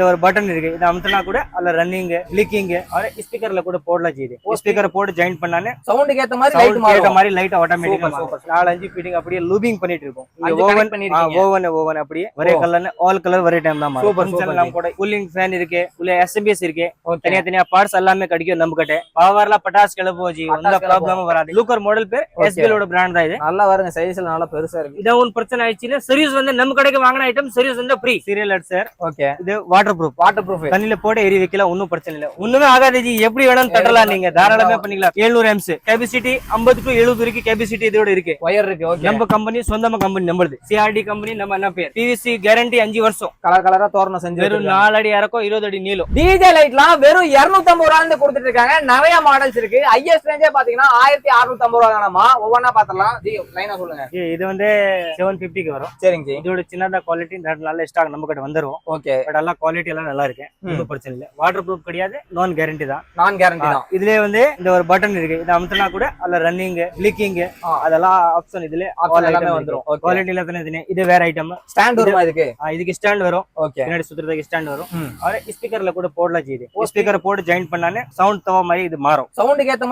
இந்த ஒரு பட்டன் இருக்கு, இதை அமுத்தினா கூட அதுல ரன்னிங் பிளிக்கிங் ஸ்பீக்கர்ல கூட போடலாம் செய்யுது. ஸ்பீக்கர் போட்டு ஜாயின் பண்ணானே சவுண்டுக்கு ஏத்த மாதிரி லைட் ஆட்டோமேட்டிக்கா 4-5 ஃபிட்டிங் அப்படியே லூபிங் பண்ணிட்டு இருக்கும். ஓவன் அப்படியே ஒரே கலர்ல ஆல் கலர் ஒரே டைம் தான் மாறும். கூட கூலிங் ஃபேன் இருக்கு, உள்ள எஸ்எம்பிஎஸ் இருக்கு, தனியா பார்ட்ஸ் எல்லாமே கிடைக்கும் நம்ம கிட்ட. பவர்ல பட்டாஸ் கிளப்போஜி எந்த ப்ராப்ளமும் வராது. லூக்கர் மாடல் பேர் எஸ்பிஎல் ஓட பிராண்ட் தான் இது. நல்லா வருங்க, சைஸ்ல நல்லா பெருசா இருக்கு. இத ஒரு பிரச்சனை ஆயிடுச்சுன்னா சர்வீஸ் வந்து நம்ம கடைக்கு வாங்கின ஐட்டம் சர்வீஸ் வந்து free. Serial at sir. Okay, இது வாட்டர் ப்ரூஃப் தண்ணில போட்டு எரி வைக்கலாம், ஒன்னும் பிரச்சனை இல்ல. ஒண்ணுமே ஆகாது ஜி, எப்படி வேணாலும் தட்டலாம், நீங்க தாராளமா பண்ணிக்கலாம். 700 amps கெபாசிட்டி, 50 to 70 வரைக்கும் கெபாசிட்டி இதோட இருக்கு. வயர் இருக்கு. ஓகே, நம்ம கம்பெனி சொந்தமா கம்பெனி நம்மளுது, சிஆர்டி கம்பெனி. நம்ம என்ன பேர் பிவிசி கேரண்டி 5 வருஷம். கலரா தோரணம் செஞ்சு வெறும் 4 அடி இறக்கம், 20 அடி நீளம். டிஜே லைட்லாம் வெறும் 250 ரூபாய்க்கு கொடுத்துட்டு இருக்காங்க. நிறைய மாடல்ஸ் இருக்கு. ஹையஸ்ட் ரேஞ்சே பாத்தீங்கன்னா 1650 ரூபாய் தானமா. ஒவ்வொன்னா பாத்தலாம். ஜி லைனா சொல்லுங்க. இது வந்து 750க்கு வரும். சரிங்க ஜி. இதோட சின்னதா குவாலிட்டி நல்ல ஸ்டாக் நம்ம கிட்ட வந்துரும். ஓகே, பட் எல்லாம் குவாலிட்டி எல்லாம் நல்லா இருக்கு, ஒன்றும் பிரச்சனை இல்ல. வாட்டர் ப்ரூஃப் கிடையாது, நான் கேரண்டி தான். இதுலயே வந்து இந்த ஒரு பட்டன் இருக்கு, இதை அமுத்தினா கூட அதுல ரன்னிங் பிளிக்கிங் அதெல்லாம் ஆப்ஷன் இதுல எல்லாமே வந்துரும். குவாலிட்டி எல்லாம் இது வேற ஐட்டம். ஸ்டாண்ட் வருமா இதுக்கு? இதுக்கு ஸ்டாண்ட் வரும். ஓகே, பின்னாடி சுத்துறதுக்கு ஸ்டாண்ட் வரும். ஸ்பீக்கர்ல கூட போடலாம் செய்யுது. ஸ்பீக்கர் போட்டு ஜாயின் பண்ணானே சவுண்ட் தவ மாதிரி இது மாறும். சவுண்டுக்கு ஏத்த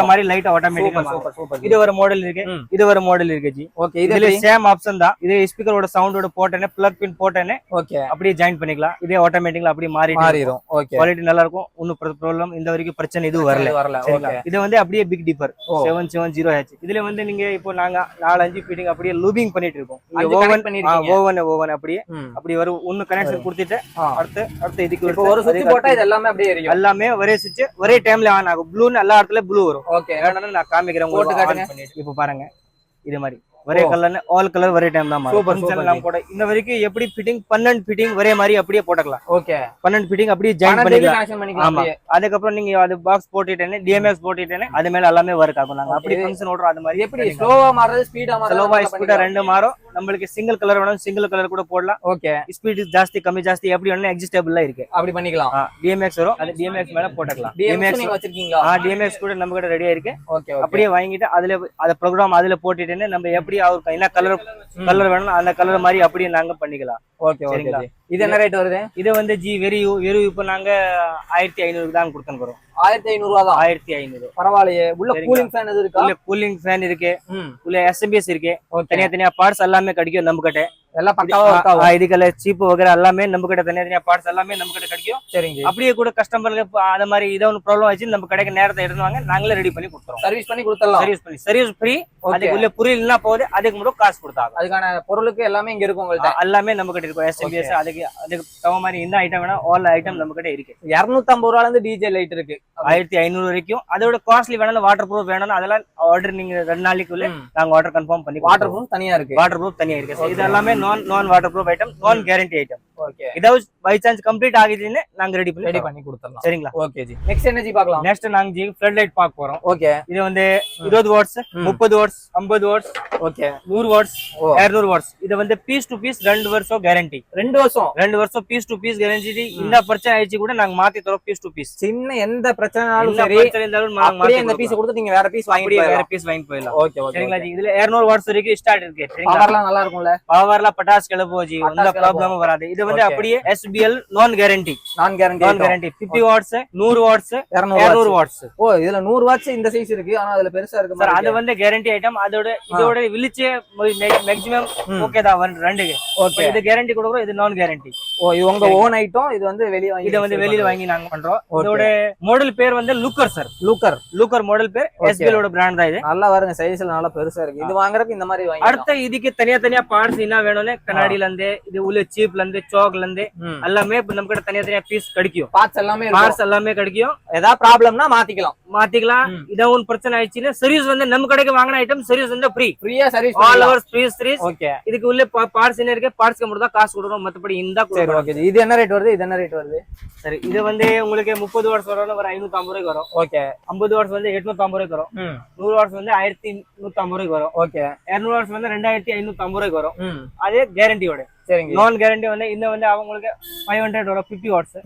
மாதிரி லைட் ஆட்டோமேட்டிக்கா மாறும். இது ஒரு மாடல் இருக்கு, இது ஒரு மாடல் இருக்கு ஜி. ஓகே, இதுல சேம் ஆப்ஷன் தான். இது ஸ்பீக்கரோட சவுண்டோட போட்டனே பிளக் பின் போட்டனே ஓகே அப்படியே ஜாயின் பண்ணிக்கலாம். இதே ஆட்டோமேட்டிக்கா அப்படியே மாறிடும். ஓகே, குவாலிட்டி நல்லா இருக்கும், ஒன்னும் ப்ராப்ளம் இந்த வரைக்கும் பிரச்சனை இது வரல. இது வந்து அப்படியே பிக் டிப்பர் 770H. இதுல வந்து நீங்க இப்போ நாங்க 4-5 ஃபிட்டிங் அப்படியே லூபிங் பண்ணிட்டு இருக்கோம். ஓவன் அப்படியே வரும். ஒன்னு கனெக்ஷன் கொடுத்துட்டு அடுத்து இதுக்கு ஒரு சுவிட்ச் போட்டா இது எல்லாமே அப்படியே எரியும். எல்லாமே ஒரே சுவிட்ச் ஒரே டைம்ல ஆன் ஆகும். ப்ளூ எல்லா இடத்துல ப்ளூ வரும். ஓகே, நான் காமிக்கிறேன் உங்களுக்கு. இப்போ பாருங்க, இது மாதிரி ஒரே கலர்ல ஆல் கலர் ஒரே டைம் தான் மாறும். கூட இந்த வரைக்கும் எப்படி ஃபிட்டிங் 12 ஃபிட்டிங் ஒரே மாதிரி அப்படியே போட்டுக்கலாம். ஓகே, 12 ஃபிட்டிங் அப்படியே ஜாயின் பண்ணிக்கலாம். ஆமா, அதுக்கப்புறம் நீங்க அது பாக்ஸ் போட்டுட்டேனே டிஎம்எக்ஸ் போட்டுட்டேனே அது மேல எல்லாமே வர்க் ஆகும். நாங்க அப்படி ஃபங்க்ஷன் ஓடுறோம். அது மாதிரி எப்படி ஸ்லோவா மாறுது ஸ்பீடா மாறுது? ஸ்லோவா ஸ்பீடா ரெண்டு மாறும். நம்மளுக்கு சிங்கிள் கலர் வேணும், சிங்கிள் கலர் கூட போடலாம். ஓகே, ஸ்பீட் ஜாஸ்தி கம்மி ஜாஸ்தி எப்படி வேணும் அட்ஜஸ்டபிளா இருக்கு, அப்படி பண்ணிக்கலாம். டிஎம்எக்ஸ் வரும், அது டிஎம்எக்ஸ் மேல போட்டுக்கலாம். டிஎம்எக்ஸ் நீங்க வச்சிருக்கீங்களா? டிஎம்எக்ஸ் கூட நம்ம கிட்ட ரெடியா இருக்கு. ஓகே, அப்படியே வாங்கிட்டு அதுல அத ப்ரோகிராம் அதுல போட்டுட்டேனே நம்ம எப்படி அவருக்கு என்ன கலர் வேணும் அந்த கலர் மாதிரி அப்படியே நாங்க பண்ணிக்கலாம். ஓகே, சரிங்களா? இது என்ன ரேட் வருது? இது வந்து ஜி வெறும் இப்ப நாங்க 1500 தான் கொடுத்துறோம். 1500 ரூபாய் தான். 1500 பரவாயில்லையே. உள்ள கூலிங் ஃபேன் எது இருக்கு? உள்ள கூலிங் ஃபேன் இருக்கு, உள்ள எஸ்எம்பிஎஸ் இருக்கு, தனியா பார்ட்ஸ் எல்லாமே கிடைக்கும் நம்ம கிட்ட. எல்லாம் பக்காவா இருக்கா? இதுக்கெல்ல சீப் வகர எல்லாமே நம்ம கிட்ட தனியா பார்ட்ஸ் எல்லாமே நம்ம கிட்ட கிடைக்கும். சரிங்க. அப்படியே கூட கஸ்டமருக்கு அந்த மாதிரி ஏதோ ஒரு ப்ராப்ளம் ஆச்சு நம்ம கடைக்கு நேரத்தை எடுத்துவாங்க, நாங்களே ரெடி பண்ணி கொடுத்துறோம். சர்வீஸ் பண்ணி கொடுத்துறலாம். Service free. அதுக்கு உள்ள புரியலன்னா போகுது, அதுக்கு மட்டும் காசு கொடுத்தாங்க. அதுக்கான பொருளுக்கு எல்லாமே இங்க இருக்கும். உங்களுக்கு எல்லாமே நம்ம கிட்ட இருக்கும். எஸ்எம்பிஎஸ் அதுக்கு தகுந்த மாதிரி இந்த ஐட்டம் வேணா ஆல் ஐட்டம் நம்ம கிட்ட இருக்கு. 250 ரூபாயில இருந்து டிஜே லைட் இருக்கு 1500 வரைக்கும். அதோட காஸ்ட்லி வேணாலும் வாட்டர் ப்ரூஃப் வேணாலும் அதெல்லாம் ஆர்டர் நீங்க 2 நாளைக்குள்ள நாங்க ஆர்டர் கன்ஃபார்ம் பண்ணி. வாட்டர் ப்ரூஃப் தனியா இருக்கு. வாட்டர் ப்ரூஃப் தனியா இருக்கு. இது எல்லாமே நான் வாட்டர் ப்ரூஃப் ஐட்டம், நான் கேரண்டி ஐட்டம். ஓகே, இதாவது பை சான்ஸ் கம்ப்ளீட் ஆகிடுச்சுன்னு நாங்க ரெடி பண்ணி கொடுத்துறலாம். சரிங்களா? ஓகே ஜி. நெக்ஸ்ட் என்ன ஜி பார்க்கலாம்? நெக்ஸ்ட் நாங்க ஜி ஃப்ளட் லைட் பார்க்க போறோம். ஓகே, இது வந்து 20 watts, 30 watts, 50 watts, okay 100 watts, 200 watts. இது வந்து பீஸ் டு பீஸ் 2 வருஷம் கேரண்டி. 2 வருஷம் பீஸ் டு பீஸ் கேரண்டி. இந்த பிரச்சனை ஆயிடுச்சு கூட நாங்க மாத்தி தரோம். பீஸ் டு பீஸ் சின்ன எந்த பிரச்சனைனாலும் சரி அப்படியே இந்த பீஸ் கொடுத்து நீங்க வேற பீஸ் வாங்கி போயிடலாம். ஓகே, சரிங்களா ஜி? இதுல 200 வாட்ஸ் வரைக்கும் ஸ்டார்ட் இருக்கு. பவர்லாம் நல்லா இருக்கும்ல? பவர்ல பட்டாஸ் கிளப்போஜி எந்த ப்ராப்ளமும் வராது. இது வந்து அப்படியே எஸ்பிஎல் நான் கேரண்டி 50 வாட்ஸ், 100 வாட்ஸ், 200 வாட்ஸ். ஓ, இதுல 100 வாட்ஸ் இந்த சைஸ் இருக்கு, ஆனா அதுல பெருசா இருக்கு சார். அது வந்து கேரண்டி ஐட்டம். இதோட விழிச்சே மேக்ஸிமம் ஓகே தான் ரெண்டுக்கு. ஓகே, இது கேரண்டி கொடுக்குறோம், இது நான் கேரண்டி. ஓ, இது உங்க ஓன் ஐட்டம். இது வந்து வெளியில வாங்கி நாங்க பண்றோம். இதோட மாடல் பேர் வந்து லூக்கர் சார். லூக்கர் மாடல் பேர் எஸ்பிஎல் ஓட பிராண்ட் தான். இது நல்லா வருங்க, சைஸ்ல நல்லா பெருசா இருக்கு. இது வாங்குறதுக்கு இந்த மாதிரி வாங்கி அடுத்த இதுக்கு தனியா பார்ட்ஸ் என்ன வேணும்னு கண்ணாடில இருந்து இது உள்ள சீப்ல இருந்து சோக்ல இருந்து எல்லாமே நம்ம கிட்ட தனியா பீஸ் கிடைக்கும். பார்ட்ஸ் எல்லாமே கிடைக்கும். ஏதாவது ப்ராப்ளம்னா மாத்திக்கலாம். இத ஒரு பிரச்சனை ஆயிடுச்சுன்னா சர்வீஸ் வந்து நம்ம கடைக்கு வாங்கின ஐட்டம் சர்வீஸ் வந்து ஃப்ரீயா service all over free. Okay, இதுக்கு உள்ள பார்ட்ஸ் என்ன இருக்கு, பார்ட்ஸ்க்கு மட்டும் தான் காசு கொடுக்கணும், மத்தபடி இந்த கொடுக்கணும். ஓகே, இது என்ன ரேட் வருது? சரி, இது வந்து உங்களுக்கு 30 வாட்ஸ் வரும், ஒரு 550 ரூபாய்க்கு வரும். ஓகே, 50 வாட்ஸ் வந்து 850 ரூபாய்க்கு வரும். 100 வாட்ஸ் வந்து 1150 ரூபாய்க்கு வரும். ஓகே, 200 வாட்ஸ் வந்து 2550 ரூபாய்க்கு வரும். அதே கேரண்டியோட. சரிங்க. நான் கேரண்டி வந்து இந்த வந்து அவங்களுக்கு 500 வரும். 50 வாட்ஸ்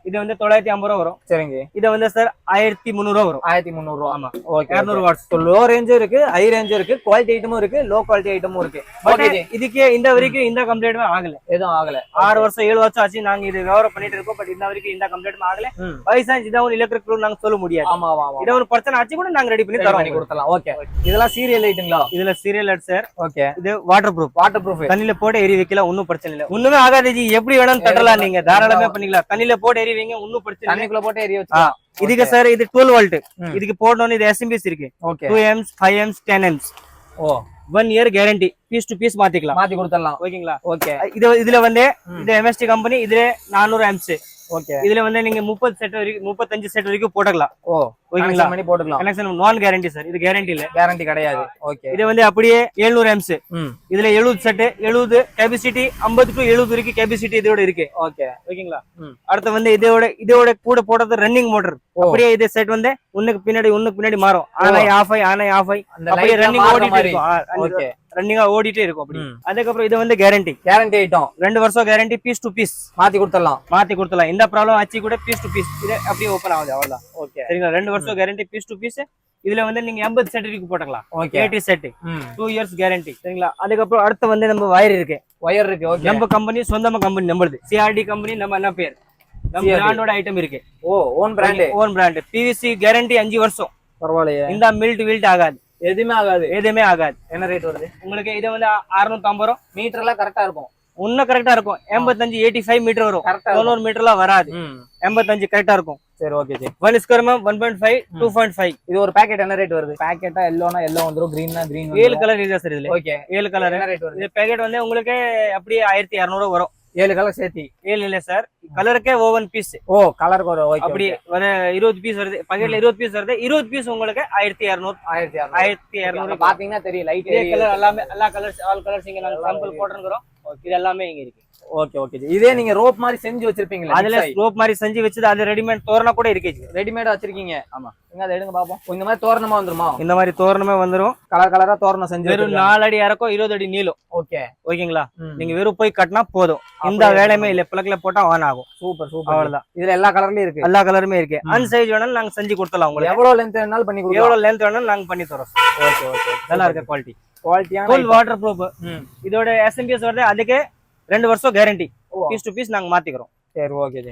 இது வந்து 950 ரூபா வரும். சரிங்க. இது வந்து சார் 1300 ரூபா வரும். 1300 ரூபா. ஆமா. ஓகே. 200 வாட்ஸ். லோ ரேஞ்சும் இருக்கு, ஹை ரேஞ்சும் இருக்கு, குவாலிட்டி ஐட்டமும் இருக்கு, லோ குவாலிட்டி ஐட்டமும் இருக்கு. பட் இதுக்கே இந்த வரைக்கும் இந்த கம்ப்ளைண்ட்மே ஆகல. எதுவும் ஆகல. 6 வருஷம் 7 வருஷம் ஆச்சு நாங்க இது வியாபாரம் பண்ணிட்டு இருக்கோம். பட் இந்த வரைக்கும் இந்த கம்ப்ளைண்ட்மே ஆகல. பைசான்ஸ் இதான் ஒரு எலக்ட்ரிக் ப்ளூ நாங்க சொல்ல முடியாது. ஆமா ஆமா. இத ஒரு பிரச்சனை ஆச்சு கூட நாங்க ரெடி பண்ணி தரோம், கொடுத்தலாம். ஓகே. இதெல்லாம் சீரியல் லைட்டுங்களா? இதுல சீரியல் லைட் சார். ஓகே. இது வாட்டர் ப்ரூஃப். Water proof. தண்ணில போட்டு எரி வைக்கலாம், ஒண்ணும் பிரச்சனை இல்ல. ஒண்ணுமே ஆகாது ஜி. எப்படி வேணாலும் தட்டலாம், நீங்க தாராளமா பண்ணிக்கலாம். தண்ணில போட்டு எரி வைங்க, ஒண்ணும் பிரச்சனை இல்ல. தண்ணிக்குள்ள போட்டு எரி வச்சுக்கலாம். இதுக்கு சார் இது 12 வோல்ட். இதுக்கு போடணும். இது எஸ்எம்பிஎஸ் இருக்கு. ஓகே. 2 amps 5 amps 10 amps. ஓ 1 year guarantee. Piece to piece மாத்திக்கலாம், மாத்தி கொடுத்துடலாம். ஓகேங்களா? ஓகே. இதுல வந்து இது எம்எஸ்டி கம்பெனி. இதுல 400 amps. ஓகே. இதுல வந்து நீங்க 30 செட் வரைக்கும் 35 செட் வரைக்கும் போட்டுக்கலாம். ஓ ஓகேங்களா? பண்ணி போட்டுக்கலாம். கனெக்ஷன் நான் கேரண்டி சார். இது கேரண்டி இல்ல, கேரண்டி கிடையாது. ஓகே. இது வந்து அப்படியே 700 amps. இதுல 70 செட், 70 கெபாசிட்டி, 50 to 70 வரைக்கும் கெபாசிட்டி இதோட இருக்கு. ஓகே. ஓகேங்களா? அடுத்து வந்து இதோட கூட போடுறது ரன்னிங் மோட்டர். அப்படியே இதே செட் வந்து ஒண்ணுக்கு பின்னாடி மாறும். ஆனை ஆஃப் ஆகி அப்படியே ரன்னிங் ஓடிட்டே இருக்கும். ஓகே, ரன்னிங்கா ஓடிட்டே இருக்கும் அப்படி. அதுக்கப்புறம் இது வந்து கேரண்டி ஐட்டம். 2 வருஷம் கேரண்டி. பீஸ் டு பீஸ் மாத்தி கொடுத்துடலாம். இந்த ப்ராப்ளம் ஆச்சு கூட பீஸ் டு பீஸ் இது அப்படியே ஓபன் ஆகுது, அவ்வளவுதான். ஓகே, சரிங்களா? 2 வருஷம் கேரண்டி, பீஸ் டு பீஸ். இதுல வந்து நீங்க 80 செட் வரைக்கும் போட்டுக்கலாம். 80 செட், 2 years கேரண்டி, சரிங்களா? அதுக்கப்புறம் அடுத்து வந்து நம்ம வயர் இருக்கு. ஓகே. நம்ம கம்பெனி சொந்தமா கம்பெனி நம்மளுது. சிஆர்டி கம்பெனி நம்ம என்ன பேர், நம்ம பிராண்டோட ஐட்டம் இருக்கு. ஓ ஓன் பிராண்ட். பிவிசி கேரண்டி 5 வருஷம். பரவாயில்லையே. இந்த மில்ட் ஆகாது, எதுவுமே ஆகாது. என்ன ரேட் வருது உங்களுக்கு? இது வந்து 650 ரூபா. மீட்டர் எல்லாம் கரெக்டா இருக்கும். இன்னும் கரெக்டா இருக்கும். 85 85 மீட்டர் வரும். 11 மீட்டர்லாம் வராது. 85 கரெக்டா இருக்கும். சரி, ஓகே ஜி. 1 ஸ்கொயர் 1.5 2.5. இது ஒரு பாக்கெட் என்ன ரேட் வருது? பாக்கெட்டா எல்லோனா எல்லோ வந்துரும், கிரீன்னா கிரீன். 7 கலர் இருக்கு சார் இதுல. ஓகே. 7 கலர். என்ன ரேட் வருது? இது பாக்கெட் வந்து உங்களுக்கு அப்படியே 1200 வரும். 7 கலர் சேர்த்தி. 7 இல்ல சார், கலருக்கே ஓவன் பீஸ். ஓ கலருக்கு ஒரு. ஓகே. அப்படி வர 20 பீஸ் வருது. பாக்கெட்ல 20 பீஸ் வருது. 20 பீஸ் உங்களுக்கு 1200 பாத்தீங்கன்னா தெரியும். லைட் கலர் எல்லாமே, எல்லா கலர்ஸ், ஆல் கலர்ஸ் இங்க நாங்க சாம்பிள் போட்டுறோம். இது எல்லாமே இங்க இருக்கு. Okay okay. இதே நீங்க ரோப் மாதிரி செஞ்சு வச்சிருப்பீங்களா? அதுல ரோப் மாதிரி செஞ்சு வச்சது, அது ரெடிமேட் தோரணம் கூட இருக்கு. ரெடிமேடா வச்சிருக்கீங்க? ஆமா. நீங்க அதை எடுங்க பாப்போம். இந்த மாதிரி தோரணமா வந்துருமா? இந்த மாதிரி தோரணமே வந்துரும். கலர் கலரா தோரணம் செஞ்சு வெறும் 4 அடி இறக்கும், 20 அடி நீளம். ஓகே, ஓகேங்களா? நீங்க வெறும் போய் கட்டினா போதும். இந்த வேலையுமே இல்ல, பிளக்ல போட்டா ஆன் ஆகும். Super super. அவ்வளவுதான். இதுல எல்லா கலர்லயும் இருக்கு. எல்லா கலருமே இருக்கு. அன் சைஸ் வேணாலும் நாங்க செஞ்சு கொடுத்தலாம். உங்களுக்கு எவ்வளவு லென்த் வேணாலும் பண்ணி கொடுக்கலாம். எவ்வளவு லென்த் வேணாலும் நாங்க பண்ணி தரோம். Okay okay. நல்லா இருக்கு குவாலிட்டியான ஃபுல் வாட்டர் ப்ரூஃப். இதோட எஸ்எம்பிஎஸ் வருது. அதுக்கு 2 வருஷம் கேரண்டி. பீஸ் டு பீஸ் நாங்க மாத்திக்கிறோம். சரி, ஓகே ஜி.